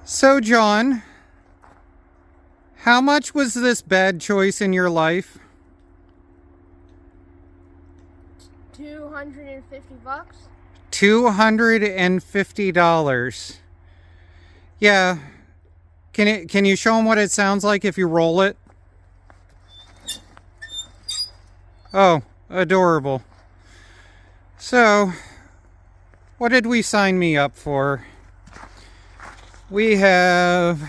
So, John, how much was this bad choice in your life? $250. $250. Yeah. Can you show them what it sounds like if you roll it? Oh, adorable. So, what did we sign me up for? We have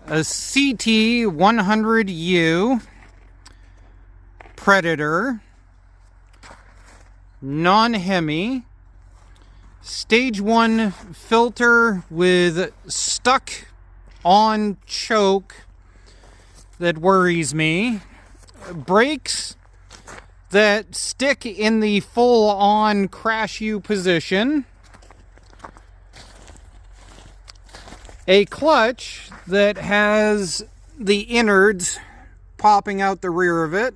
a CT100U Predator, non-Hemi, stage 1 filter with stuck on choke that worries me, brakes that stick in the full-on crash U position, a clutch that has the innards popping out the rear of it.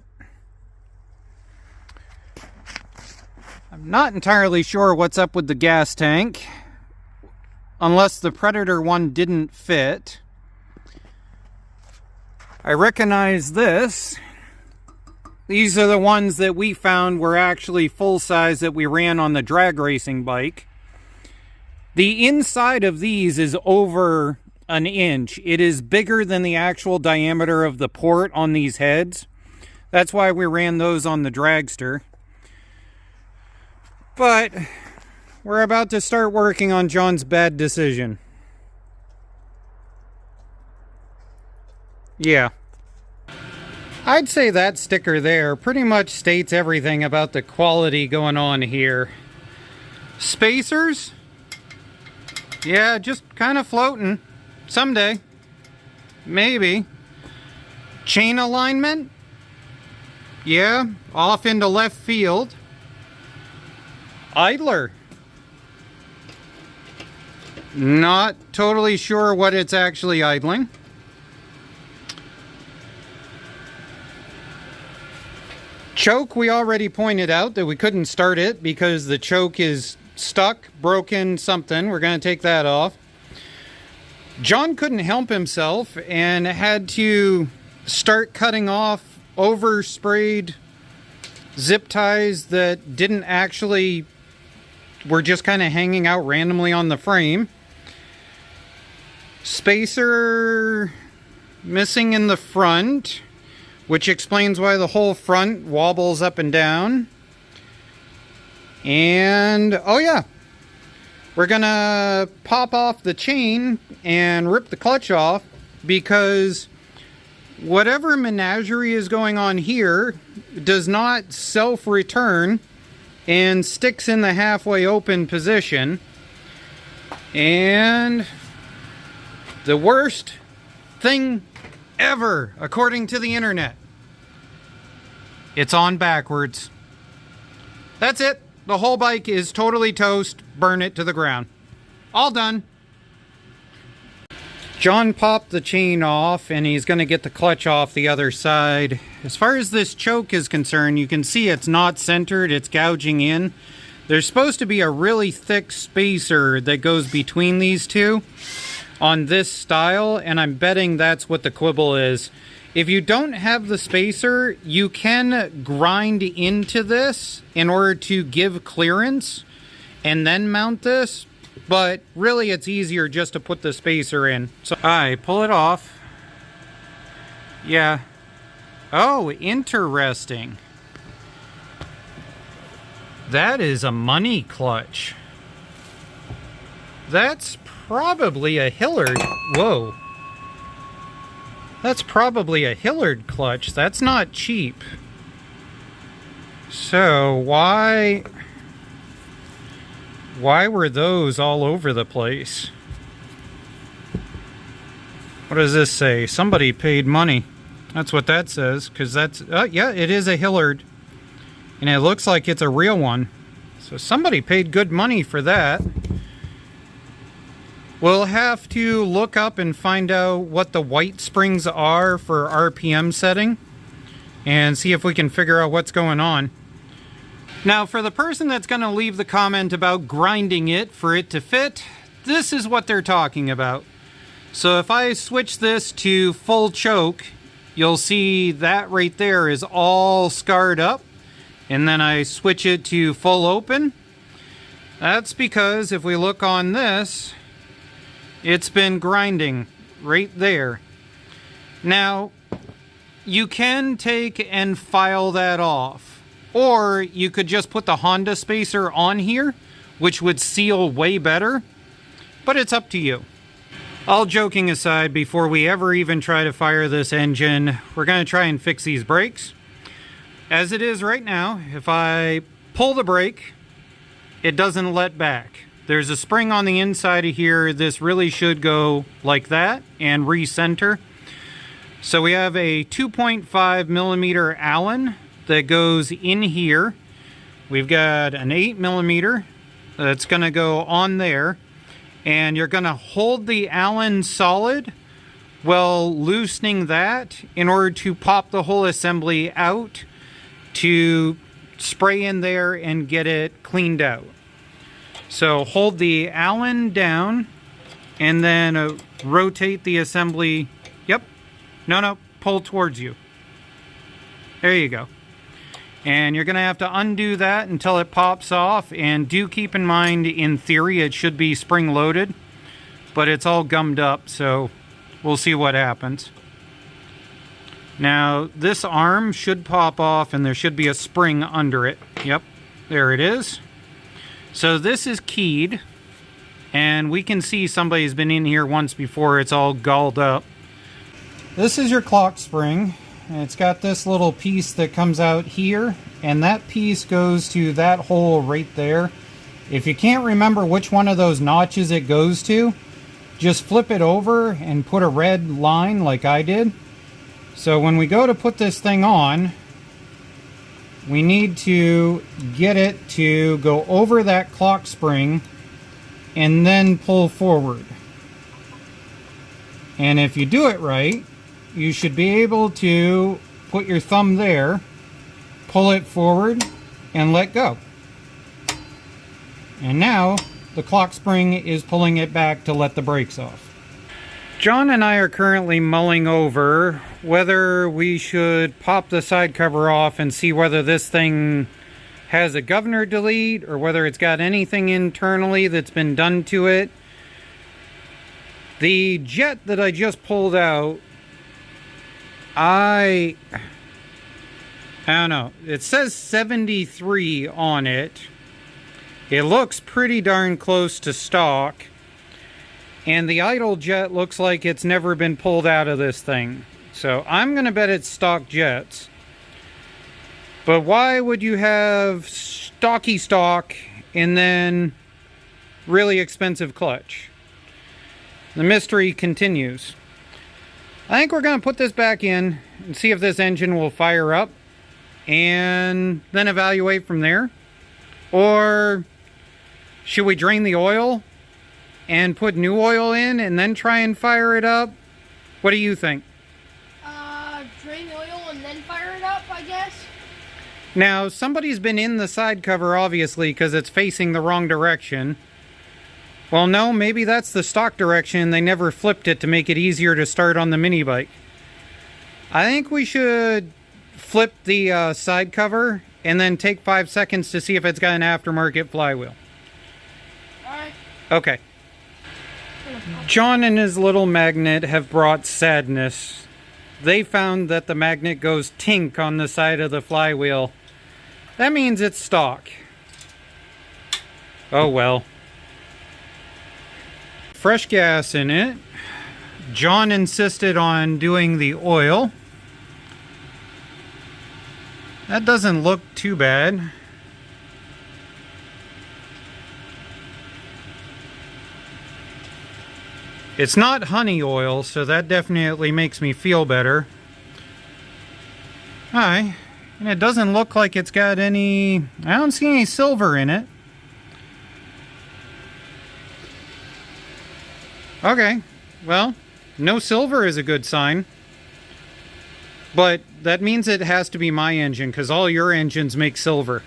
I'm not entirely sure what's up with the gas tank, unless the Predator one didn't fit. I recognize this. These are the ones that we found were actually full size that we ran on the drag racing bike. The inside of these is over an inch. It is bigger than the actual diameter of the port on these heads. That's why we ran those on the dragster. But we're about to start working on John's bad decision. Yeah. I'd say that sticker there pretty much states everything about the quality going on here. Spacers? Yeah, just kind of floating. Someday. Maybe. Chain alignment? Yeah, off into left field. Idler. Not totally sure what it's actually idling. Choke, we already pointed out that we couldn't start it because the choke is stuck, broken, something. We're going to take that off. John couldn't help himself and had to start cutting off oversprayed zip ties that didn't actually, were just kind of hanging out randomly on the frame. Spacer missing in the front, which explains why the whole front wobbles up and down. And, oh yeah, we're gonna pop off the chain and rip the clutch off because whatever menagerie is going on here does not self-return and sticks in the halfway open position. And the worst thing ever, according to the internet, it's on backwards. That's it. The whole bike is totally toast. Burn it to the ground. All done. John popped the chain off and he's going to get the clutch off the other side. As far as this choke is concerned, you can see it's not centered. It's gouging in. There's supposed to be a really thick spacer that goes between these two on this style, and I'm betting that's what the quibble is. If you don't have the spacer, you can grind into this in order to give clearance and then mount this, but really it's easier just to put the spacer in. So I pull it off. Yeah. Oh, interesting. That is a money clutch. That's probably a Hillard. Whoa. That's probably a Hillard clutch. That's not cheap. So why were those all over the place? What does this say? Somebody paid money. That's what that says, because that's, yeah, it is a Hillard. And it looks like it's a real one. So somebody paid good money for that. We'll have to look up and find out what the white springs are for RPM setting and see if we can figure out what's going on. Now, for the person that's going to leave the comment about grinding it for it to fit, this is what they're talking about. So if I switch this to full choke, you'll see that right there is all scarred up. And then I switch it to full open. That's because if we look on this, it's been grinding right there. Now, you can take and file that off. Or you could just put the Honda spacer on here, which would seal way better. But it's up to you. All joking aside, before we ever even try to fire this engine, we're going to try and fix these brakes. As it is right now, if I pull the brake, it doesn't let back. There's a spring on the inside of here. This really should go like that and recenter. So we have a 2.5 millimeter Allen that goes in here. We've got an 8 millimeter that's going to go on there. And you're going to hold the Allen solid while loosening that in order to pop the whole assembly out to spray in there and get it cleaned out. So hold the Allen down and then rotate the assembly. Yep. No, pull towards you. There you go. And you're going to have to undo that until it pops off. And do keep in mind, in theory, it should be spring-loaded. But it's all gummed up, so we'll see what happens. Now, this arm should pop off, and there should be a spring under it. Yep, there it is. So this is keyed. And we can see somebody's been in here once before. It's all galled up. This is your clock spring. It's got this little piece that comes out here, and that piece goes to that hole right there. If you can't remember which one of those notches it goes to, just flip it over and put a red line like I did. So when we go to put this thing on, we need to get it to go over that clock spring and then pull forward. And if you do it right, you should be able to put your thumb there, pull it forward, and let go. And now the clock spring is pulling it back to let the brakes off. John and I are currently mulling over whether we should pop the side cover off and see whether this thing has a governor delete or whether it's got anything internally that's been done to it. The jet that I just pulled out, I don't know. It says 73 on it. It looks pretty darn close to stock. And the idle jet looks like it's never been pulled out of this thing. So I'm going to bet it's stock jets. But why would you have stocky stock and then really expensive clutch? The mystery continues. I think we're going to put this back in and see if this engine will fire up and then evaluate from there. Or should we drain the oil and put new oil in and then try and fire it up? What do you think? Drain the oil and then fire it up, I guess. Now, somebody's been in the side cover, obviously, because it's facing the wrong direction. Well, no, maybe that's the stock direction. They never flipped it to make it easier to start on the mini bike. I think we should flip the side cover and then take 5 seconds to see if it's got an aftermarket flywheel. Alright. Okay. John and his little magnet have brought sadness. They found that the magnet goes tink on the side of the flywheel. That means it's stock. Oh well. Fresh gas in it. John insisted on doing the oil. That doesn't look too bad. It's not honey oil, so that definitely makes me feel better. Alright, and it doesn't look like it's got any... I don't see any silver in it. Okay, well, no silver is a good sign. But that means it has to be my engine, because all your engines make silver.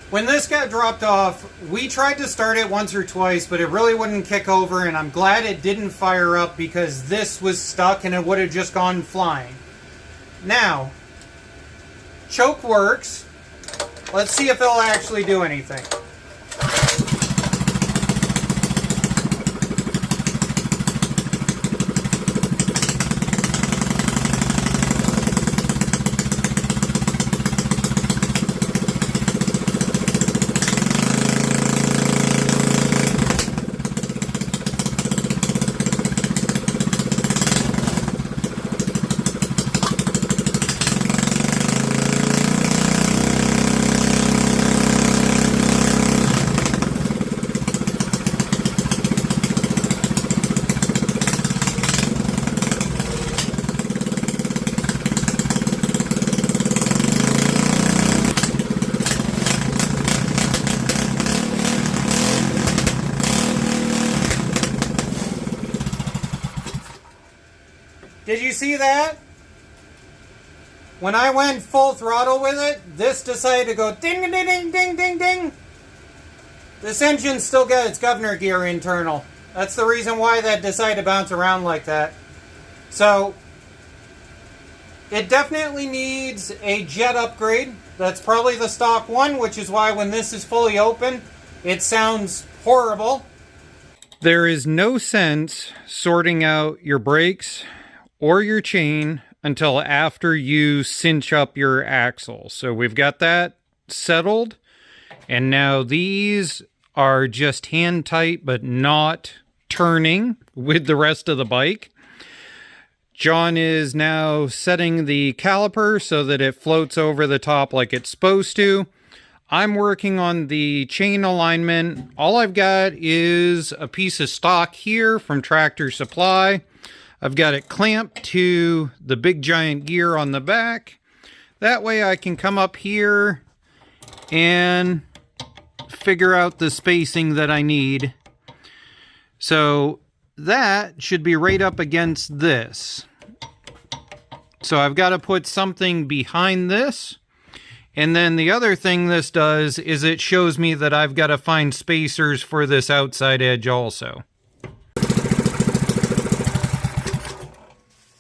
When this got dropped off, we tried to start it once or twice, but it really wouldn't kick over, and I'm glad it didn't fire up because this was stuck and it would have just gone flying. Now, choke works. Let's see if it'll actually do anything. Did you see that? When I went full throttle with it, this decided to go ding, ding, ding, ding, ding, ding. This engine's still got its governor gear internal. That's the reason why that decided to bounce around like that. So, it definitely needs a jet upgrade. That's probably the stock one, which is why when this is fully open, it sounds horrible. There is no sense sorting out your brakes or your chain until after you cinch up your axle. So we've got that settled, and now these are just hand tight but not turning with the rest of the bike. John is now setting the caliper so that it floats over the top like it's supposed to. I'm working on the chain alignment. All I've got is a piece of stock here from Tractor Supply. I've got it clamped to the big giant gear on the back. That way I can come up here and figure out the spacing that I need. So that should be right up against this. So I've got to put something behind this. And then the other thing this does is it shows me that I've got to find spacers for this outside edge also.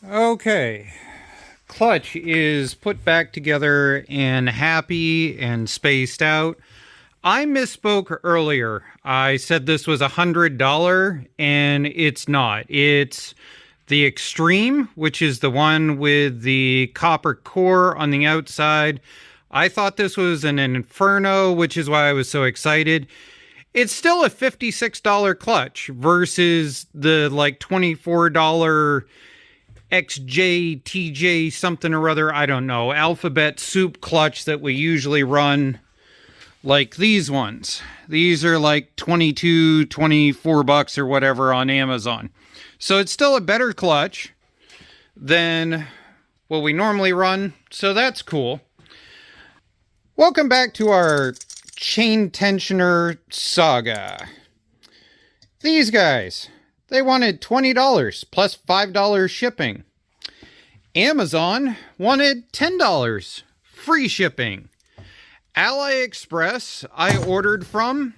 Okay, clutch is put back together and happy and spaced out. I misspoke earlier. I said this was $100 and it's not. It's the Extreme, which is the one with the copper core on the outside. I thought this was an Inferno, which is why I was so excited. It's still a $56 clutch versus the like $24 XJ, TJ, something or other, I don't know, alphabet soup clutch that we usually run, like these ones. These are like 22, 24 bucks or whatever on Amazon. So it's still a better clutch than what we normally run, so that's cool. Welcome back to our chain tensioner saga. These guys, they wanted $20 plus $5 shipping. Amazon wanted $10 free shipping. AliExpress, I ordered from.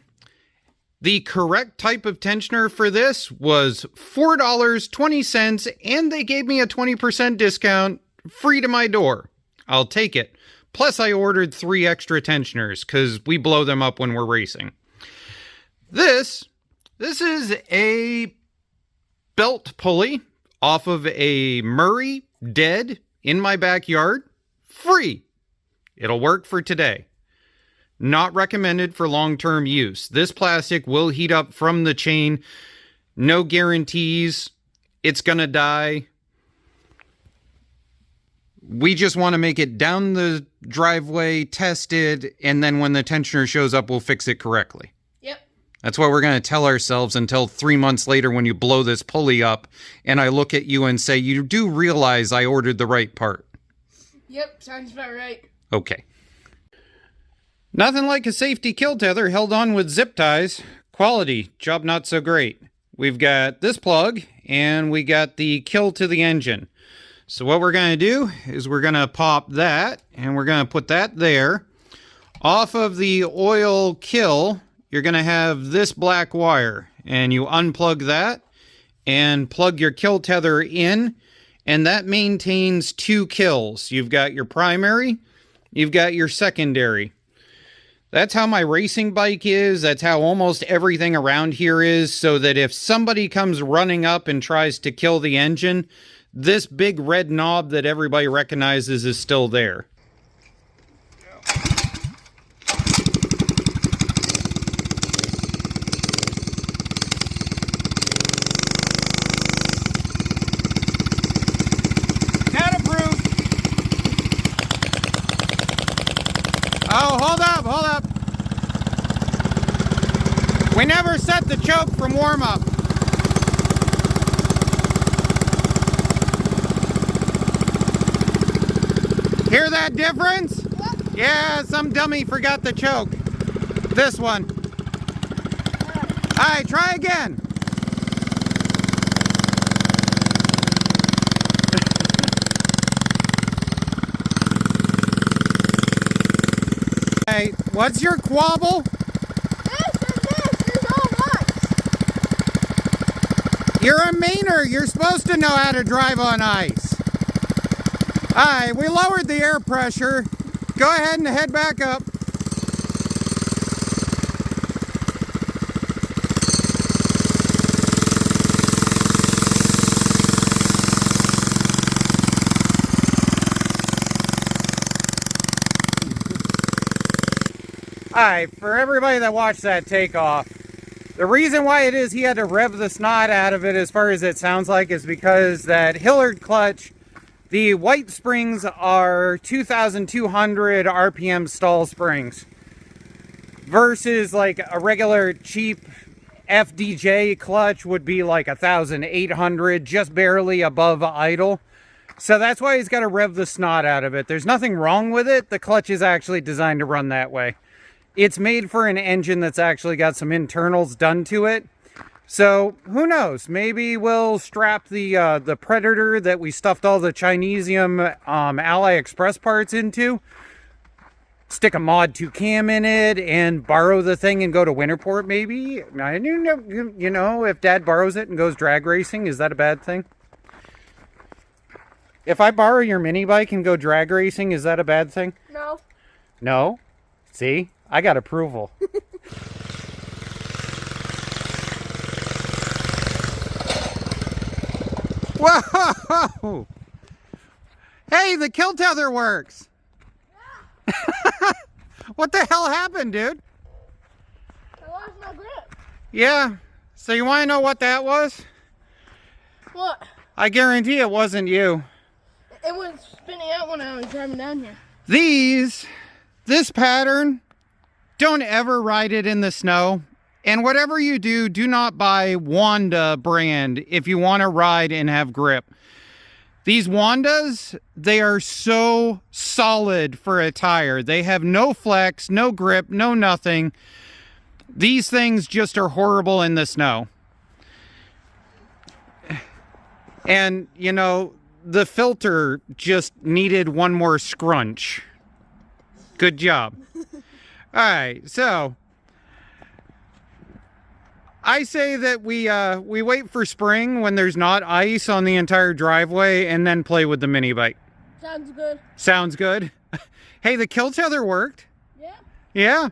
The correct type of tensioner for this was $4.20, and they gave me a 20% discount free to my door. I'll take it. Plus, I ordered 3 extra tensioners because we blow them up when we're racing. This is a belt pulley off of a Murray dead in my backyard. Free. It'll work for today. Not recommended for long-term use. This plastic will heat up from the chain. No guarantees. It's gonna die. We just want to make it down the driveway, tested, and then when the tensioner shows up, we'll fix it correctly. Yep. That's what we're going to tell ourselves until 3 months later when you blow this pulley up, and I look at you and say, you do realize I ordered the right part. Yep, sounds about right. Okay. Nothing like a safety kill tether held on with zip ties. Quality, job not so great. We've got this plug, and we got the kill to the engine. So what we're going to do is we're going to pop that, and we're going to put that there. Off of the oil kill, you're going to have this black wire, and you unplug that and plug your kill tether in, and that maintains 2 kills. You've got your primary, you've got your secondary. That's how my racing bike is. That's how almost everything around here is, so that if somebody comes running up and tries to kill the engine, this big red knob that everybody recognizes is still there. Oh, hold up, hold up. We never set the choke from warm-up. Hear that difference? Yeah, some dummy forgot the choke. This one. All right, try again. Hey, what's your quabble? This is all ice. You're a Mainer. You're supposed to know how to drive on ice. Alright, we lowered the air pressure. Go ahead and head back up. Alright, for everybody that watched that takeoff, the reason why it is he had to rev the snot out of it as far as it sounds like is because that Hillard clutch, the white springs are 2,200 RPM stall springs versus like a regular cheap FDJ clutch would be like 1,800, just barely above idle. So that's why he's got to rev the snot out of it. There's nothing wrong with it. The clutch is actually designed to run that way. It's made for an engine that's actually got some internals done to it. So who knows? Maybe we'll strap the Predator that we stuffed all the Chinesium Ally Express parts into, stick a Mod 2 cam in it, and borrow the thing and go to Winterport maybe. I don't know, you know, if Dad borrows it and goes drag racing, is that a bad thing? If I borrow your mini bike and go drag racing, is that a bad thing? No. No? See? I got approval. Whoa! Hey, the kill tether works! Yeah. What the hell happened, dude? I lost my grip. Yeah. So you want to know what that was? What? I guarantee it wasn't you. It was spinning out when I was driving down here. This pattern, don't ever ride it in the snow. And whatever you do, do not buy Wanda brand if you want to ride and have grip. These Wandas, they are so solid for a tire. They have no flex, no grip, no nothing. These things just are horrible in the snow. And, you know, the filter just needed one more scrunch. Good job. All right, so I say that we wait for spring when there's not ice on the entire driveway and then play with the mini bike. Sounds good. Sounds good. Hey, the kill tether worked. Yeah. Yeah.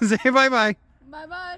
Say bye-bye. Bye-bye.